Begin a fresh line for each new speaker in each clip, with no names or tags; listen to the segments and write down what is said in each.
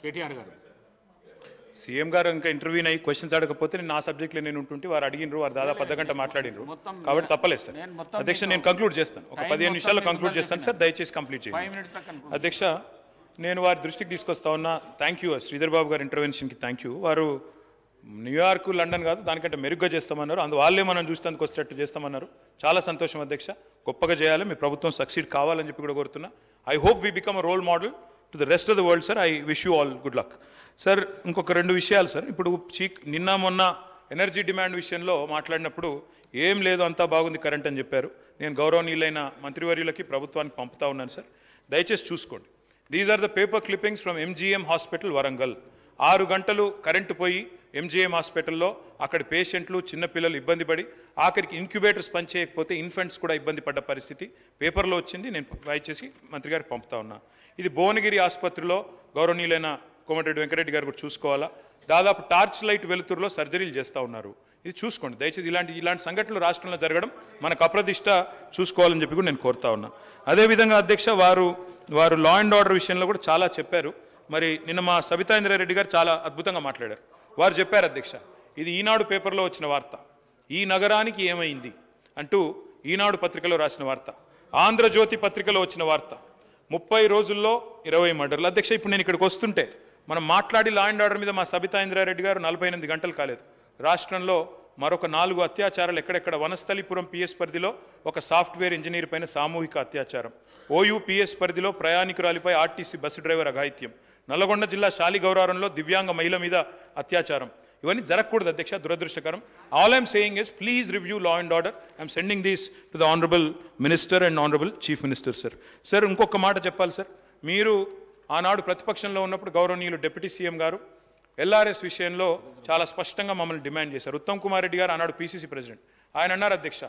కేటీఆర్ గారు
సీఎం గారు ఇంకా ఇంటర్వ్యూని అయ్యి క్వశ్చన్స్ అడగకపోతే నేను నా సబ్జెక్ట్లో నేను ఉంటుంటే వారు అడిగినరు, వారు దాదాపు అర్ధగంట మాట్లాడినరు, కాబట్టి తప్పలేదు సార్. అధ్యక్ష నేను కంక్లూడ్ చేస్తాను, ఒక 15 నిమిషాల్లో కంక్లూడ్ చేస్తాను సార్, దయచేసి కంప్లీట్ చేయండి. అధ్యక్ష నేను వారి దృష్టికి తీసుకొస్తా ఉన్నా. థ్యాంక్ యూ శ్రీధర్ బాబు గారి ఇంటర్వెన్షన్కి థ్యాంక్ యూ. వారు న్యూయార్క్ లండన్ కాదు దానికంటే మెరుగ్గా చేస్తామన్నారు, వాళ్ళే మనం చూస్తానికి వచ్చేటట్టు చేస్తామన్నారు. చాలా సంతోషం అధ్యక్ష, గొప్పగా చేయాలి, మీ ప్రభుత్వం సక్సీడ్ కావాలని చెప్పి కూడా కోరుతున్నా. I hope we become a role model to the rest of the world sir. I wish you all good luck sir. ఇంకొక 2 విషయాలు సార్. ఇప్పుడు నిన్న మొన్న ఎనర్జీ డిమాండ్ విషయంలో మాట్లాడినప్పుడు ఏం లేదు అంతా బాగుంది కరెంట్ అని చెప్పారు. నేను గౌరవనీయులైన మంత్రివర్యులకి ప్రభుత్వానికి పంపుతా ఉన్నాను సార్, దయచేసి చూసుకోండి. These are the paper clippings from MGM hospital Warangal. 6 గంటలు కరెంటు పోయి ఎంజీఎం హాస్పిటల్లో అక్కడ పేషెంట్లు చిన్నపిల్లలు ఇబ్బంది పడి ఆఖరికి ఇంక్యుబేటర్స్ పనిచేయకపోతే ఇన్ఫెంట్స్ కూడా ఇబ్బంది పడ్డ పరిస్థితి పేపర్లో వచ్చింది. నేను ట్రై చేసి మంత్రి గారికి పంపుతా ఉన్నా. ఇది భువనగిరి ఆసుపత్రిలో గౌరవనీయులైన కోమటిరెడ్డి వెంకరెడ్డి గారు కూడా చూసుకోవాలా. దాదాపు టార్చ్ లైట్ వెలుతురులో సర్జరీలు చేస్తూ ఉన్నారు. ఇది చూసుకోండి దయచేసి. ఇలాంటి సంఘటనలు రాష్ట్రంలో జరగడం మనకు అప్రదిష్ట, చూసుకోవాలని చెప్పి కూడా నేను కోరుతా ఉన్నా. అదేవిధంగా అధ్యక్ష వారు లా అండ్ ఆర్డర్ విషయంలో కూడా చాలా చెప్పారు. మరి నిన్న మా సబితా ఇంద్రారెడ్డి గారు చాలా అద్భుతంగా మాట్లాడారు. వారు చెప్పారు అధ్యక్ష, ఇది ఈనాడు పేపర్లో వచ్చిన వార్త, ఈ నగరానికి ఏమైంది అంటూ ఈనాడు పత్రికలో రాసిన వార్త, ఆంధ్రజ్యోతి పత్రికలో వచ్చిన వార్త, 30 రోజుల్లో 20 మర్డర్లు. అధ్యక్ష ఇప్పుడు నేను ఇక్కడికి వస్తుంటే మనం మాట్లాడి లా అండ్ ఆర్డర్ మీద మా సబితా ఇంద్రారెడ్డి గారు 48 గంటలు కాలేదు, రాష్ట్రంలో మరొక 4 అత్యాచారాలు ఎక్కడెక్కడ, వనస్థలిపురం పిఎస్ పరిధిలో ఒక సాఫ్ట్వేర్ ఇంజనీర్ పైన సామూహిక అత్యాచారం, ఓయూ పిఎస్ పరిధిలో ప్రయాణికురాలిపై ఆర్టీసీ బస్సు డ్రైవర్ అఘాయిత్యం, నల్లగొండ జిల్లా శాలిగౌరారంలో దివ్యాంగ మహిళ మీద అత్యాచారం. ఇవన్నీ జరగకూడదు అధ్యక్ష, దురదృష్టకరం. All I'm saying is please review law and order. I'm sending these to the honourable minister and honourable chief minister sir. Sir ఇంకొక మాట చెప్పాలి సార్. మీరు ఆనాడు ప్రతిపక్షంలో ఉన్నప్పుడు గౌరవనీయులు డిప్యూటీ సీఎం గారు ఎల్ఆర్ఎస్ విషయంలో చాలా స్పష్టంగా మమ్మల్ని డిమాండ్ చేశారు. ఉత్తమ్ కుమార్ రెడ్డి గారు ఆనాడు పీసీసీ ప్రెసిడెంట్, ఆయన అన్నారు అధ్యక్ష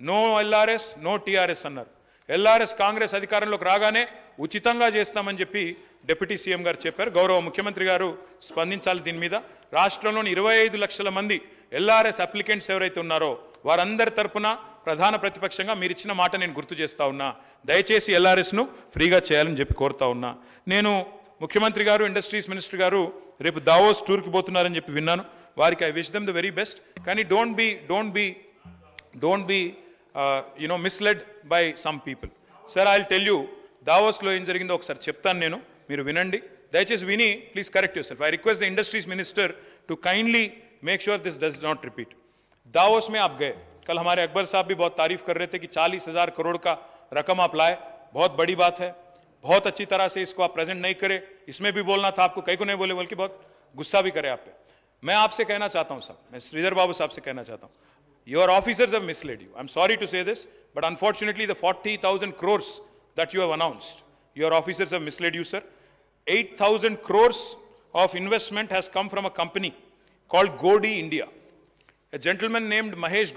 నో ఎల్ఆర్ఎస్ నో టీఆర్ఎస్ అన్నారు. ఎల్ఆర్ఎస్ కాంగ్రెస్ అధికారంలోకి రాగానే ఉచితంగా చేస్తామని చెప్పి డిప్యూటీ సీఎం గారు చెప్పారు. గౌరవ ముఖ్యమంత్రి గారు స్పందించాలి దీని మీద. రాష్ట్రంలోని 25 లక్షల మంది ఎల్ఆర్ఎస్ అప్లికెంట్స్ ఎవరైతే ఉన్నారో వారందరి తరపున ప్రధాన ప్రతిపక్షంగా మీరు ఇచ్చిన మాట నేను గుర్తు చేస్తా ఉన్నా. దయచేసి ఎల్ఆర్ఎస్ను ఫ్రీగా చేయాలని చెప్పి కోరుతా ఉన్నా. నేను ముఖ్యమంత్రి గారు ఇండస్ట్రీస్ మినిస్టర్ గారు రేపు దావోస్ టూర్కి పోతున్నారని చెప్పి విన్నాను. వారికి I wish them the very best. కానీ don't be misled by some people. Sir I will tell you దావోస్లో ఏం జరిగిందో ఒకసారి చెప్తాను నేను, మీరు వినండి దయచేసి. విని please correct yourself. I request the industries minister to kindly make sure this does not repeat. Davos में आप गए, कल हमारे अकबर साहब भी बहुत तारीफ कर रहे थे कि 40,000 करोड़ का रकम आप लाए, बहुत बड़ी बात है, बहुत अच्छी तरह से इसको आप प्रेजेंट नहीं करे, इसमें भी बोलना था आपको, कहीं को नहीं बोले बोल के बहुत गुस्सा भी करे आप पे. मैं आपसे कहना चाहता हूं साहब, मैं श्रीधर बाबू साहब से कहना चाहता हूं, your officers have misled you. I'm sorry to say this, but unfortunately the 40,000 crores that you have announced, your officers have misled you sir. 8,000 crores of investment has come from a company called Godi India. A gentleman named Mahesh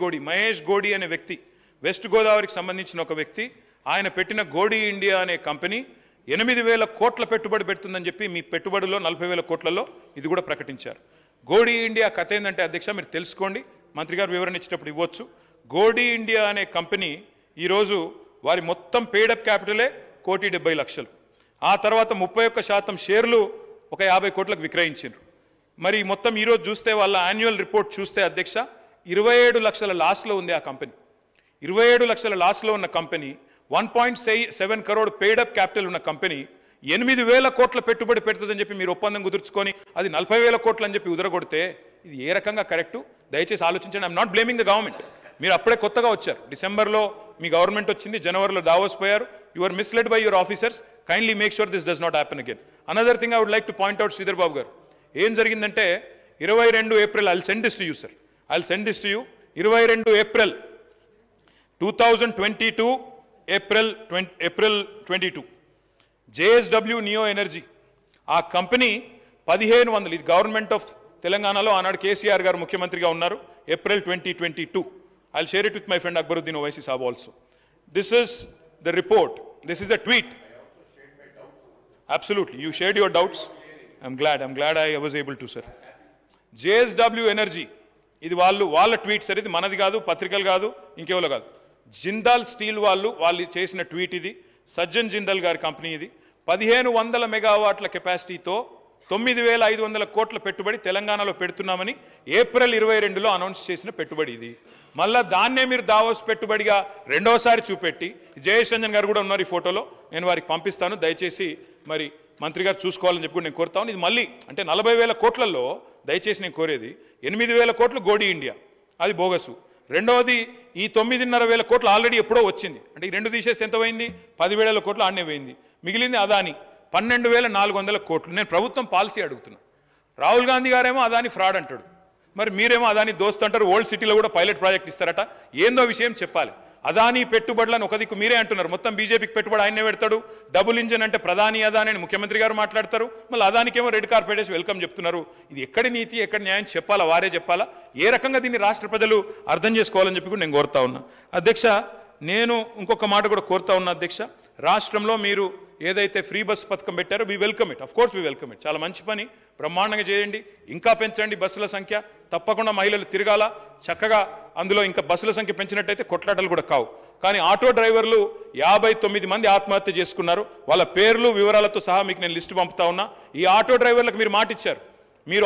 Godi అనే వ్యక్తి, west గోదావరికి సంబంధించిన ఒక వ్యక్తి, ఆయన పెట్టిన గోడి India అనే company 8,000 కోట్ల పెట్టుబడి పెడుతుందని చెప్పి మీ పెట్టుబడిలో 40,000 కోట్లలో ఇది కూడా ప్రకటించారు. గోడి ఇండియా కథ ఏంటంటే అధ్యక్ష మీరు తెలుసుకోండి, మంత్రి గారు వివరణ ఇచ్చేటప్పుడు ఇవ్వచ్చు. గోడి ఇండియా అనే కంపెనీ ఈరోజు వారి మొత్తం పేడప్ క్యాపిటలే 1,70,00,000. ఆ తర్వాత 31% షేర్లు ఒక 50 కోట్లకు విక్రయించారు. మరి మొత్తం ఈరోజు చూస్తే వాళ్ళ యాన్యువల్ రిపోర్ట్ చూస్తే అధ్యక్ష 27 లక్షల లాస్లో ఉంది ఆ కంపెనీ. 27 లక్షల లాస్లో ఉన్న కంపెనీ, 1.7 కరోడ్ పేడప్ క్యాపిటల్ ఉన్న కంపెనీ 8,000 కోట్ల పెట్టుబడి పెడుతుందని చెప్పి మీరు ఒప్పందం కుదుర్చుకొని అది 40,000 కోట్లు అని చెప్పి ఉదరగొడితే ఇది ఏ రకంగా కరెక్టు? దయచేసి ఆలోచించండి. I'm not blaming the government. మీరు అప్పుడే కొత్తగా వచ్చారు, డిసెంబర్లో మీ గవర్నమెంట్ వచ్చింది, జనవరిలో దావోస్ పోయారు. You are misled by your officers. Kindly make sure this does not happen again. Another thing I would like to point out, Sridhar Babu garu, ఏం జరిగిందంటే 22 April, I'll send this to you sir, I'll send this to you, 22 April 2022, April 22, JSW Neo Energy ఆ company 1,500, ఇది government of తెలంగాణలో ఆనాడు కేసీఆర్ గారు ముఖ్యమంత్రిగా ఉన్నారు, April 2022. I'll share it with my friend Akbaruddin Owaisi Saab also. This is the report. This is a tweet. I also shared my doubts. Absolutely. You shared your doubts. I'm glad I was able to, sir. JSW Energy. ఇది వాళ్ళ tweet sir, ఇది మనది కాదు, పత్రికలు కాదు, ఇంకెవరో కాదు. Jindal steel వాళ్ళు చేసిన ట్వీట్ ఇది. సజ్జన్ జిందాల్ గారి కంపెనీ ఇది. 1,500 మెగావాట్ల కెపాసిటీతో 9,500 కోట్ల పెట్టుబడి తెలంగాణలో పెడుతున్నామని ఏప్రిల్ 22లో అనౌన్స్ చేసిన పెట్టుబడి ఇది. మళ్ళా దాన్నే మీరు దావోస్ పెట్టుబడిగా రెండోసారి చూపెట్టి, జయేష్ రంజన్ గారు కూడా ఉన్నారు ఈ ఫోటోలో, నేను వారికి పంపిస్తాను, దయచేసి మరి మంత్రి గారు చూసుకోవాలని చెప్పి నేను కోరుతాను. ఇది మళ్ళీ అంటే 40,000 కోట్లలో దయచేసి నేను కోరేది 8,000 కోట్లు గోడి ఇండియా, అది బోగసు. రెండవది ఈ 9,500 కోట్లు ఆల్రెడీ ఎప్పుడో వచ్చింది, అంటే ఈ రెండు తీసేస్తే ఎంత పోయింది? 10,000 కోట్లు ఆడనే పోయింది. మిగిలింది అదాని 12,400 కోట్లు. నేను ప్రభుత్వం పాలసీ అడుగుతున్నా. రాహుల్ గాంధీ గారేమో అదాని ఫ్రాడ్ అంటాడు, మరి మీరేమో అదాని దోస్త్ అంటారు. ఓల్డ్ సిటీలో కూడా పైలట్ ప్రాజెక్ట్ ఇస్తారట. ఏందో విషయం చెప్పాలి. అదాని పెట్టుబడులను ఒక దిక్కు మీరే అంటున్నారు, మొత్తం బీజేపీకి పెట్టుబడి ఆయనే పెడతాడు. డబుల్ ఇంజన్ అంటే ప్రధాని అదాని అని ముఖ్యమంత్రి గారు మాట్లాడతారు, మళ్ళీ అదానికేమో రెడ్ కార్పెట్ వేసి వెల్కమ్ చెప్తున్నారు. ఇది ఎక్కడి నీతి, ఎక్కడి న్యాయం చెప్పాలా, వారే చెప్పాలా? ఏ రకంగా దీన్ని రాష్ట్ర ప్రజలు అర్థం చేసుకోవాలని చెప్పి కూడా నేను కోరుతా ఉన్నా. అధ్యక్ష, నేను ఇంకొక మాట కూడా కోరుతా ఉన్నా అధ్యక్ష. రాష్ట్రంలో మీరు ఏదైతే ఫ్రీ బస్ పథకం పెట్టారో we welcome it, of course we welcome it. చాలా మంచి పని, బ్రహ్మాండంగా చేయండి, ఇంకా పెంచండి బస్సుల సంఖ్య. తప్పకుండా మహిళలు తిరగాల చక్కగా. అందులో ఇంకా బస్సుల సంఖ్య పెంచినట్టయితే కొట్లాటలు కూడా కావు. కానీ ఆటో డ్రైవర్లు 59 మంది ఆత్మహత్య చేసుకున్నారు. వాళ్ళ పేర్లు వివరాలతో సహా మీకు నేను లిస్టు పంపుతా ఉన్నా. ఈ ఆటో డ్రైవర్లకు మీరు మాట ఇచ్చారు, మీరు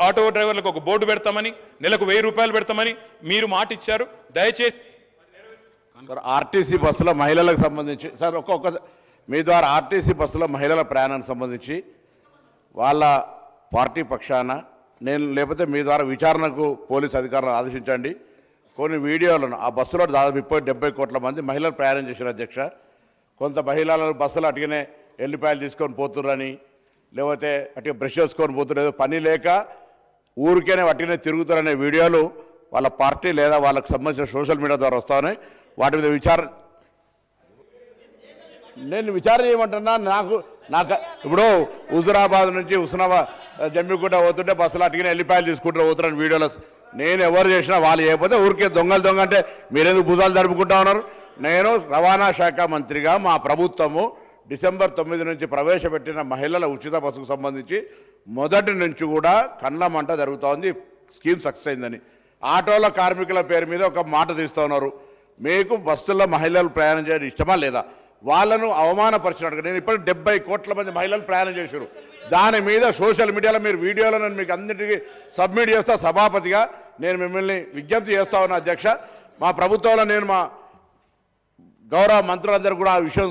ఆటో డ్రైవర్లకు ఒక బోర్డు పెడతామని, నెలకు 1000 రూపాయలు పెడతామని మీరు మాట ఇచ్చారు. దయచేసి
ఆర్టీసీ బస్సులో మహిళలకు సంబంధించి సార్ ఒక్కొక్క మీ ద్వారా ఆర్టీసీ బస్సులో మహిళల ప్రయాణానికి సంబంధించి వాళ్ళ పార్టీ పక్షాన నేను లేకపోతే మీ ద్వారా విచారణకు పోలీసు అధికారులను ఆదేశించండి. కొన్ని వీడియోలను ఆ బస్సులో దాదాపు 70 కోట్ల మంది మహిళలు ప్రయాణం చేశారు అధ్యక్ష. కొంత మహిళలు బస్సులు అటుగానే ఎల్లిపాయలు తీసుకొని పోతుర్రని, లేకపోతే అటుగా బ్రష్ చేసుకొని పోతున్నారు, ఏదో పని లేక ఊరికేనే అటుగానే తిరుగుతారనే వీడియోలు వాళ్ళ పార్టీ లేదా వాళ్ళకు సంబంధించిన సోషల్ మీడియా ద్వారా వస్తామని వాటి మీద నేను విచారణ చేయమంటున్నా. నాకు ఇప్పుడు హుజురాబాద్ నుంచి జమ్మిగుంట పోతుంటే బస్సులు అటుగానే ఎల్లిపాయలు తీసుకుంటూ పోతున్నాను వీడియోలో. నేను ఎవరు చేసినా వాళ్ళు చేయకపోతే ఊరికే దొంగ అంటే మీరెందుకు భుజాలు జరుపుకుంటా ఉన్నారు? నేను రవాణా శాఖ మంత్రిగా మా ప్రభుత్వము డిసెంబర్ 9 నుంచి ప్రవేశపెట్టిన మహిళల ఉచిత బస్సుకు సంబంధించి మొదటి నుంచి కూడా కళ్ళ మంట జరుగుతోంది. స్కీమ్ సక్సెస్ అయిందని ఆటోల కార్మికుల పేరు మీద ఒక మాట తీస్తూ ఉన్నారు. మీకు బస్సుల్లో మహిళలు ప్రయాణం చేయడం ఇష్టమా లేదా? వాళ్ళను అవమానపరిచినట్టుగా నేను ఇప్పటికి 70 కోట్ల మంది మహిళలు ప్రయాణం చేశారు. దాని మీద సోషల్ మీడియాలో మీరు వీడియోలను మీకు అన్నింటికీ సబ్మిట్ చేస్తా. సభాపతిగా నేను మిమ్మల్ని విజ్ఞప్తి చేస్తా ఉన్నా అధ్యక్ష. మా ప్రభుత్వంలో నేను మా గౌరవ మంత్రులందరూ కూడా ఆ విషయం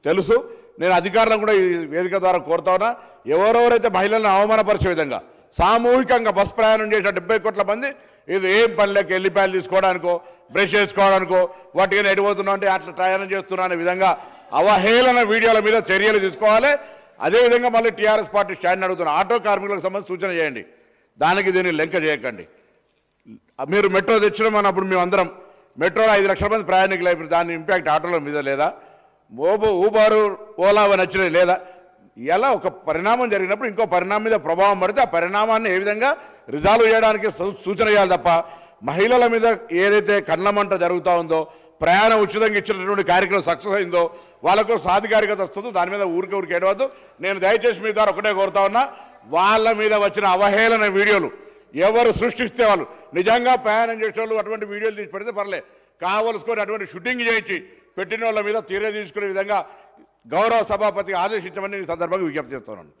తెలుసు. నేను అధికారులను కూడా ఈ వేదిక ద్వారా కోరుతా ఉన్నా, ఎవరెవరైతే మహిళలను అవమానపరిచే విధంగా సామూహికంగా బస్ ప్రయాణం చేసిన 70 కోట్ల మంది ఇది ఏం పనిలోకి ఎల్లిపాయలు తీసుకోవడానికో బ్రష్ చేసుకోవడానికో వాటికి ఎడిపోతున్నా అంటే అట్లా ప్రయాణం చేస్తున్నా అనే విధంగా అవహేళన వీడియోల మీద చర్యలు తీసుకోవాలి. అదేవిధంగా మళ్ళీ టీఆర్ఎస్ పార్టీ స్టాండ్ అడుగుతున్న ఆటో కార్మికులకు సంబంధించి సూచన చేయండి. దానికి దీన్ని లెంక చేయకండి. మీరు మెట్రో తెచ్చినామన్నప్పుడు మేమందరం మెట్రోలో 5 లక్షల మంది ప్రయాణికులు అయిపోయి దాని ఇంపాక్ట్ ఆటోల మీద లేదా? ఊబరు ఓలా నచ్చినది లేదా? ఇలా ఒక పరిణామం జరిగినప్పుడు ఇంకో పరిణామం మీద ప్రభావం పడితే ఆ పరిణామాన్ని ఏ విధంగా రిజాల్వ్ చేయడానికి సూచన చేయాలి తప్ప మహిళల మీద ఏదైతే కళ్ళమంట జరుగుతూ ఉందో, ప్రయాణం ఉచితంగా ఇచ్చినటువంటి కార్యక్రమం సక్సెస్ అయిందో, వాళ్ళకు సాధికారికత వస్తుందో దాని మీద ఊరికే ఏడవద్దు. నేను దయచేసి మీ ద్వారా ఒకటే కోరుతా ఉన్నా, వాళ్ళ మీద వచ్చిన అవహేళన వీడియోలు ఎవరు సృష్టిస్తే వాళ్ళు నిజంగా ప్రయాణం చేసే వాళ్ళు అటువంటి వీడియోలు తీసి పెడితే పర్లే, కావలసుకొని అటువంటి షూటింగ్ చేయించి పెట్టిన వాళ్ళ మీద తీరే తీసుకునే విధంగా గౌరవ సభాపతికి ఆదేశించమని ఈ సందర్భంగా విజ్ఞప్తి చేస్తున్నాను.